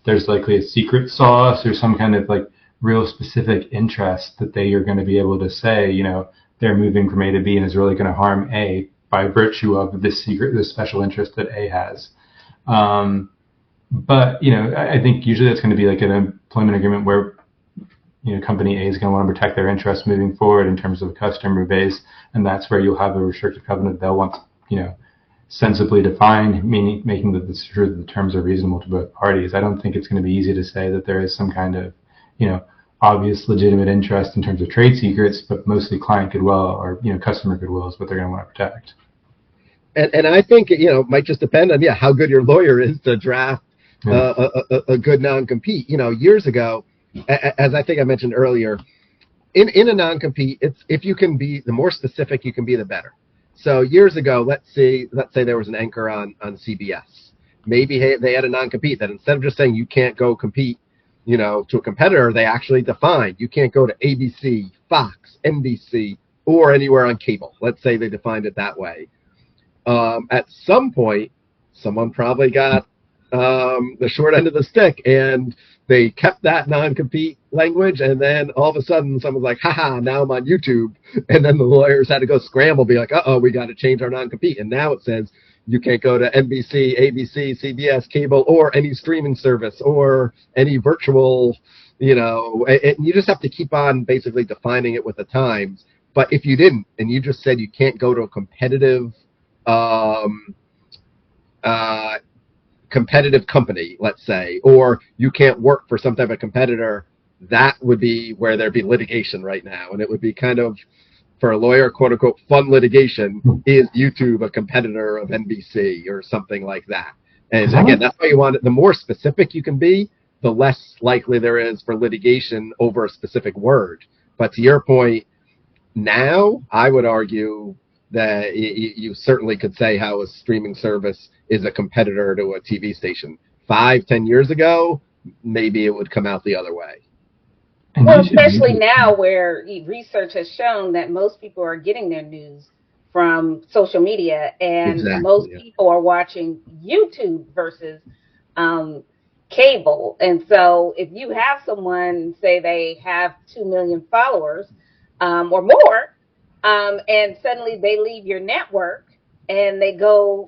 there's likely a secret sauce or some kind of like real specific interest that they are going to be able to say, they're moving from A to B and is really going to harm A by virtue of this special interest that A has. But, I think usually that's going to be like an employment agreement where, company A is going to want to protect their interests moving forward in terms of a customer base. And that's where you'll have a restrictive covenant they'll want, sensibly defined, meaning making that the terms are reasonable to both parties. I don't think it's going to be easy to say that there is some kind of, obvious legitimate interest in terms of trade secrets, but mostly client goodwill or, customer goodwill is what they're going to want to protect. And I think, it might just depend on, how good your lawyer is to draft a good non-compete. Years ago, as I think I mentioned earlier, in a non-compete, it's if you can be, the more specific you can be, the better. So years ago, let's say there was an anchor on CBS. Maybe they had a non-compete that instead of just saying you can't go compete, to a competitor, they actually defined you can't go to ABC, Fox, NBC, or anywhere on cable. Let's say they defined it that way. At some point, someone probably got the short end of the stick, and they kept that non-compete language, and then all of a sudden someone's like, haha, now I'm on YouTube, and then the lawyers had to go scramble, be like, we got to change our non-compete, and now it says you can't go to NBC, ABC, CBS, cable, or any streaming service, or any virtual, and you just have to keep on basically defining it with the times. But if you didn't, and you just said you can't go to a competitive company, let's say, or you can't work for some type of competitor, that would be where there'd be litigation right now. And it would be kind of, for a lawyer, quote unquote, fun litigation. Is YouTube a competitor of NBC or something like that? And again, that's why you want it. The more specific you can be, the less likely there is for litigation over a specific word. But to your point, now I would argue that you certainly could say how a streaming service is a competitor to a TV station. 5-10 years ago, maybe it would come out the other way. Well, especially now where research has shown that most people are getting their news from social media, and most people are watching YouTube versus cable. And so if you have someone, say they have 2 million followers or more, and suddenly they leave your network and they go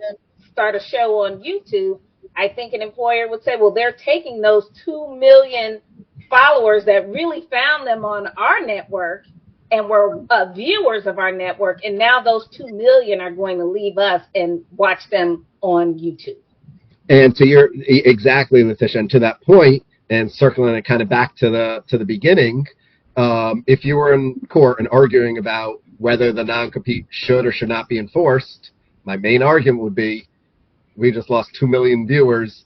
start a show on YouTube, I think an employer would say, well, they're taking those 2 million followers that really found them on our network and were viewers of our network, and now those 2 million are going to leave us and watch them on YouTube. And exactly, Letitia, and to that point, and circling it kind of back to the beginning, if you were in court and arguing about whether the non-compete should or should not be enforced, my main argument would be, we just lost 2 million viewers,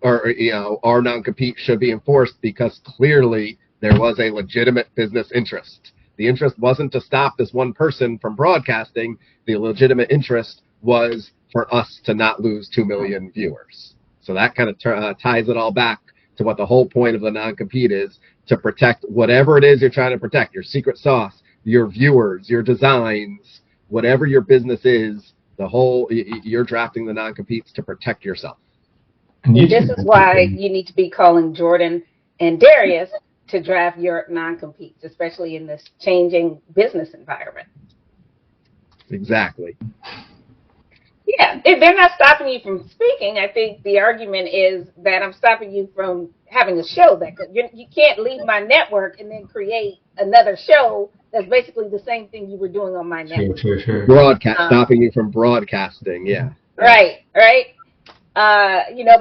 or our non-compete should be enforced because clearly there was a legitimate business interest. The interest wasn't to stop this one person from broadcasting. The legitimate interest was for us to not lose 2 million viewers. So that kind of ties it all back to what the whole point of the non-compete is, to protect whatever it is you're trying to protect, your secret sauce, your viewers, your designs, whatever your business is, you're drafting the non-competes to protect yourself. And And this YouTube is has why been, you need to be calling Jordan and Darius to draft your non-competes, especially in this changing business environment. Exactly. Yeah, they're not stopping you from speaking. I think the argument is that I'm stopping you from having a show that you can't leave my network and then create another show that's basically the same thing you were doing on my network. sure. Stopping you from broadcasting. Yeah. Right.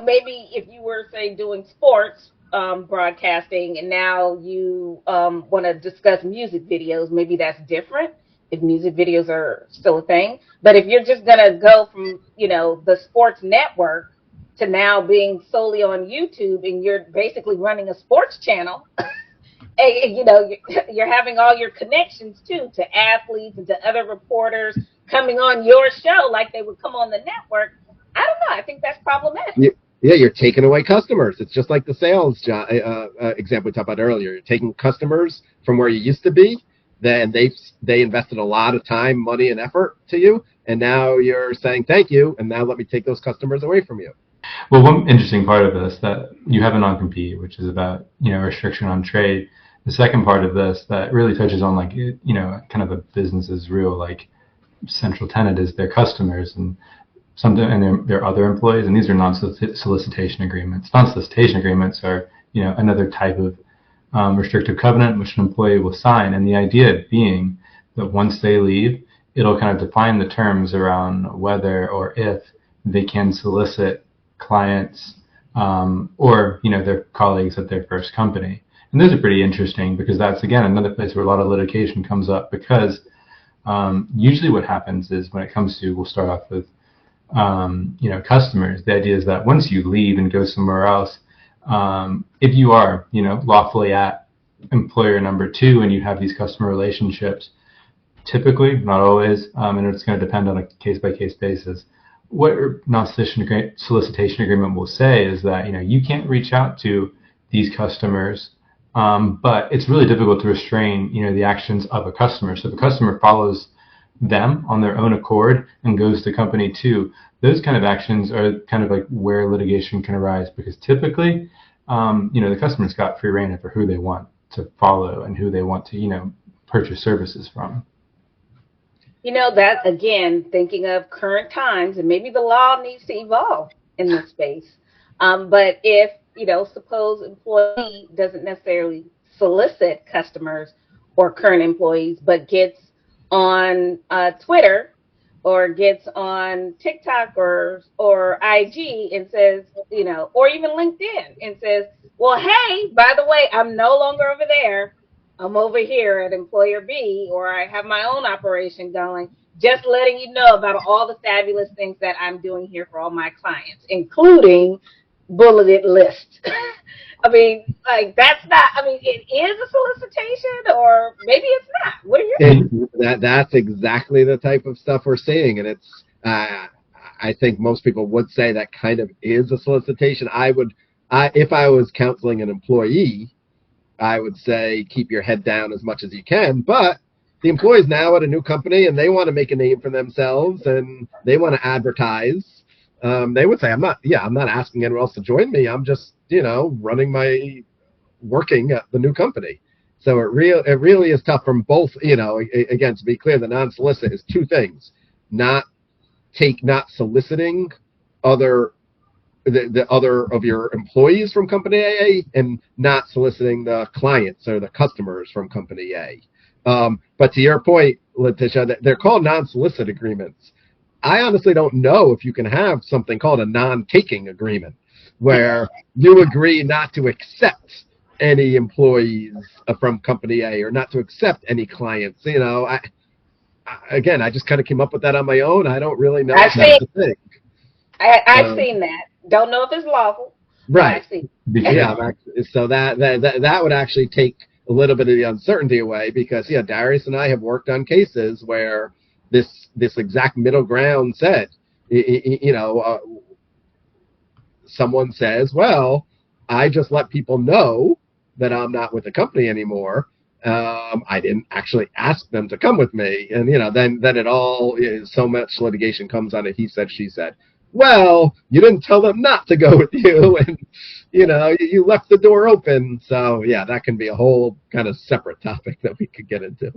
Maybe if you were, say, doing sports broadcasting and now you want to discuss music videos, maybe that's different if music videos are still a thing. But if you're just going to go from, the sports network to now being solely on YouTube and you're basically running a sports channel, and, you're having all your connections, too, to athletes and to other reporters coming on your show like they would come on the network. I don't know. I think that's problematic. Yeah, you're taking away customers. It's just like the sales example we talked about earlier. You're taking customers from where you used to be. Then they invested a lot of time, money, and effort to you, and now you're saying thank you, and now let me take those customers away from you. Well, one interesting part of this that you have a non-compete, which is about restriction on trade. The second part of this that really touches on kind of a business's real central tenet is their customers and their other employees, and these are non-solicitation agreements. Non-solicitation agreements are another type of restrictive covenant which an employee will sign, and the idea being that once they leave, it'll kind of define the terms around whether or if they can solicit clients or their colleagues at their first company. And those are pretty interesting because that's, again, another place where a lot of litigation comes up, because usually what happens is when it comes to, we'll start off with customers, the idea is that once you leave and go somewhere else, if you are lawfully at employer number 2 and you have these customer relationships, typically, not always, and it's going to depend on a case-by-case basis, what a non-solicitation agreement will say is that you can't reach out to these customers, but it's really difficult to restrain the actions of a customer. So if a customer follows them on their own accord and goes to company 2, those kind of actions are kind of like where litigation can arise, because typically the customer's got free rein over who they want to follow and who they want to purchase services from. That, again, thinking of current times, and maybe the law needs to evolve in this space. But if, suppose employee doesn't necessarily solicit customers or current employees, but gets on Twitter or gets on TikTok or IG and says, or even LinkedIn and says, well, hey, by the way, I'm no longer over there. I'm over here at employer B, or I have my own operation going, just letting you know about all the fabulous things that I'm doing here for all my clients, including bulleted lists. I mean, that's not, it is a solicitation, or maybe it's not. What are your thoughts? That's exactly the type of stuff we're seeing, and it's, I think most people would say that kind of is a solicitation. If I was counseling an employee, I would say keep your head down as much as you can, but the employee's now at a new company and they want to make a name for themselves and they want to advertise. They would say, I'm not asking anyone else to join me. I'm just, working at the new company. So it really is tough from both, again, to be clear, the non-solicit is 2 things: not soliciting the other of your employees from company A, and not soliciting the clients or the customers from company A. But to your point, Letitia, they're called non-solicit agreements. I honestly don't know if you can have something called a non-taking agreement, where you agree not to accept any employees from company A or not to accept any clients. I just kind of came up with that on my own. I don't really know if that's a thing. I've seen that. Don't know if it's lawful. Right. Yeah. So that would actually take a little bit of the uncertainty away, because Darius and I have worked on cases where this exact middle ground said, someone says, well, I just let people know that I'm not with the company anymore. I didn't actually ask them to come with me. And, then it all is so much litigation comes on it. He said, she said, well, you didn't tell them not to go with you. And, you left the door open. So, yeah, that can be a whole kind of separate topic that we could get into.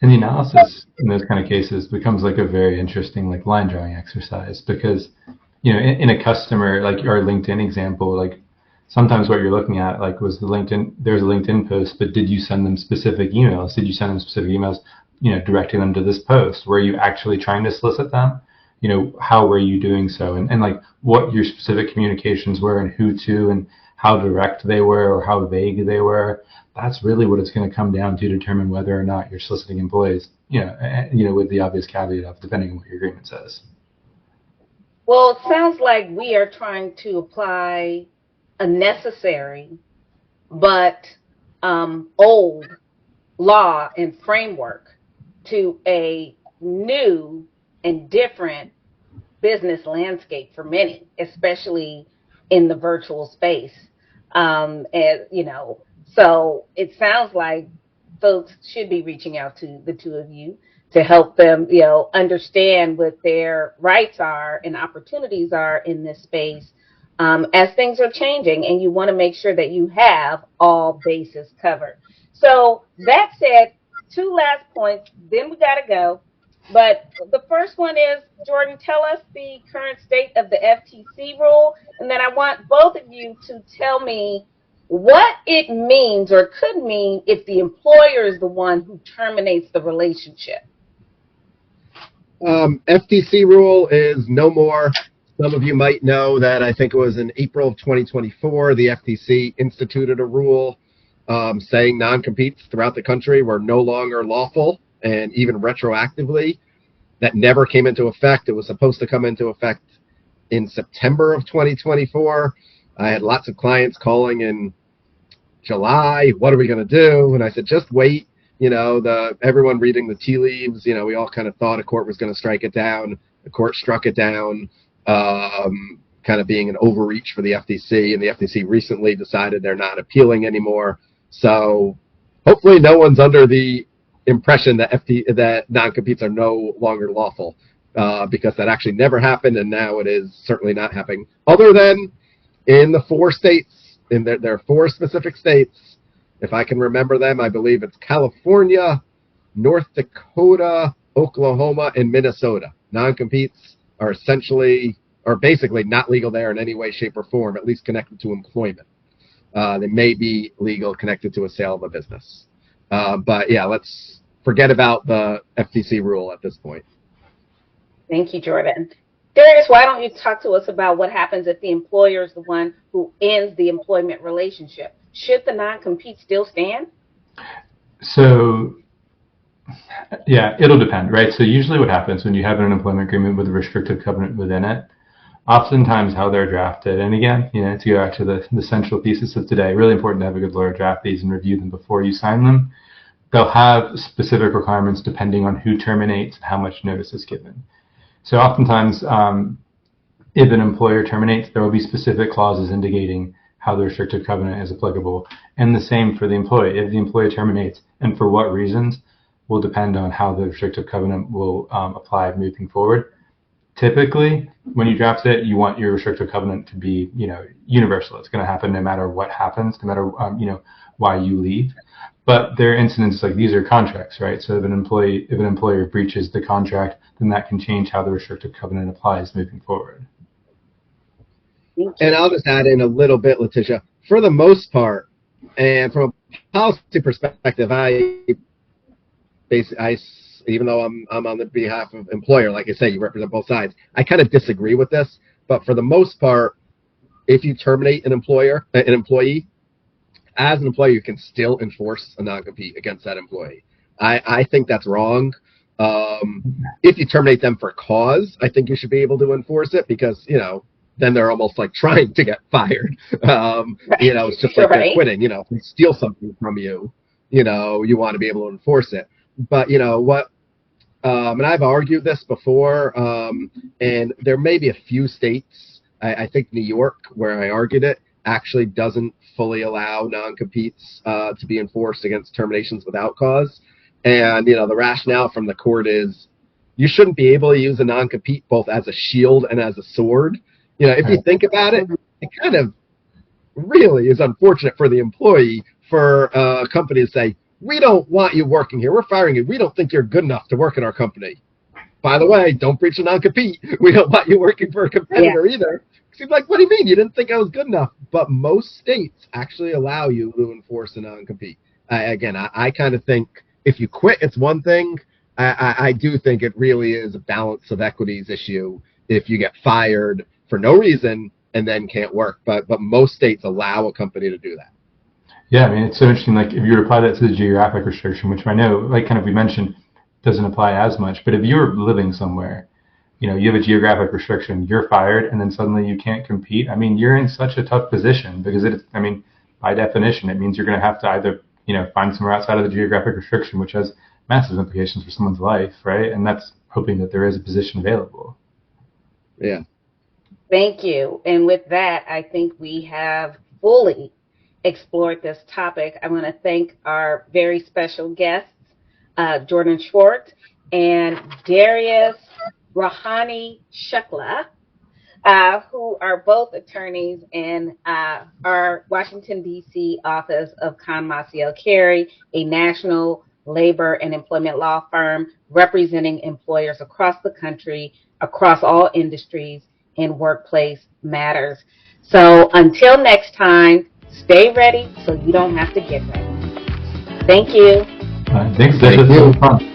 And the analysis in those kind of cases becomes like a very interesting like line drawing exercise because, in a customer, like our LinkedIn example, like sometimes what you're looking at, like there's a LinkedIn post, but did you send them specific emails? Did you send them specific emails, directing them to this post? Were you actually trying to solicit them? How were you doing so? And like what your specific communications were and who to and how direct they were or how vague they were. That's really what it's going to come down to determine whether or not you're soliciting employees, with the obvious caveat of depending on what your agreement says. Well, it sounds like we are trying to apply a necessary but old law and framework to a new and different business landscape for many, especially in the virtual space. So it sounds like folks should be reaching out to the two of you to help them, understand what their rights are and opportunities are in this space as things are changing, and you want to make sure that you have all bases covered. So that said, two last points, then we got to go. But the first one is, Jordan, tell us the current state of the FTC rule, and then I want both of you to tell me what it means or could mean if the employer is the one who terminates the relationship. FTC rule is no more. Some of you might know that I think it was in April of 2024, the FTC instituted a rule saying non-competes throughout the country were no longer lawful, and even retroactively. That never came into effect. It was supposed to come into effect in September of 2024. I had lots of clients calling in July. What are we going to do? And I said, just wait. Everyone reading the tea leaves, we all kind of thought a court was going to strike it down. The court struck it down, kind of being an overreach for the FTC. And the FTC recently decided they're not appealing anymore. So hopefully no one's under the impression that non-competes are no longer lawful, because that actually never happened, and now it is certainly not happening. Other than in the 4 states, there are 4 specific states, if I can remember them. I believe it's California, North Dakota, Oklahoma, and Minnesota. Non-competes are basically not legal there in any way, shape, or form, at least connected to employment. They may be legal connected to a sale of a business. But yeah, let's forget about the FTC rule at this point. Thank you, Jordan. Darius, why don't you talk to us about what happens if the employer is the one who ends the employment relationship? Should the non-compete still stand? So, yeah, it'll depend, right? So usually what happens when you have an employment agreement with a restrictive covenant within it, oftentimes how they're drafted, and again, to go back to the central thesis of today, really important to have a good lawyer draft these and review them before you sign them. They'll have specific requirements depending on who terminates and how much notice is given. So oftentimes, if an employer terminates, there will be specific clauses indicating how the restrictive covenant is applicable. And the same for the employee. If the employee terminates and for what reasons will depend on how the restrictive covenant will apply moving forward. Typically, when you draft it, you want your restrictive covenant to be, universal. It's going to happen no matter what happens, no matter, why you leave. But there are incidents like these are contracts, right? So if an employer breaches the contract, then that can change how the restrictive covenant applies moving forward. And I'll just add in a little bit, Letitia. For the most part, and from a policy perspective, even though I'm on the behalf of employer, like I say, you represent both sides. I kind of disagree with this, but for the most part, if you terminate an employee, as an employer, you can still enforce a non-compete against that employee. I think that's wrong. If you terminate them for cause, I think you should be able to enforce it because, then they're almost like trying to get fired. It's just like they're quitting. If they steal something from you, you want to be able to enforce it. But what? And I've argued this before, and there may be a few states, I think New York, where I argued it, actually doesn't fully allow non-competes to be enforced against terminations without cause. And, the rationale from the court is you shouldn't be able to use a non-compete both as a shield and as a sword. If you think about it, it kind of really is unfortunate for the employee for a company to say, we don't want you working here. We're firing you. We don't think you're good enough to work in our company. By the way, don't breach a non-compete. We don't want you working for a competitor either. Seems like, what do you mean? You didn't think I was good enough? But most states actually allow you to enforce a non-compete. I kind of think if you quit, it's one thing. I do think it really is a balance of equities issue if you get fired for no reason and then can't work. But most states allow a company to do that. Yeah, I mean, it's so interesting. Like, if you apply that to the geographic restriction, which I know, like kind of we mentioned, doesn't apply as much. But if you're living somewhere, you have a geographic restriction, you're fired, and then suddenly you can't compete. I mean, you're in such a tough position because by definition, it means you're going to have to either, find somewhere outside of the geographic restriction, which has massive implications for someone's life, right? And that's hoping that there is a position available. Yeah. Thank you. And with that, I think we have fully explored this topic. I want to thank our very special guests, Jordan Schwartz and Darius Rahani Shukla, who are both attorneys in our Washington, D.C. office of Kahn Maciel Carey, a national labor and employment law firm representing employers across the country, across all industries, in workplace matters. So until next time, stay ready so you don't have to get ready. Thank you. Thanks, Thank you. Fun.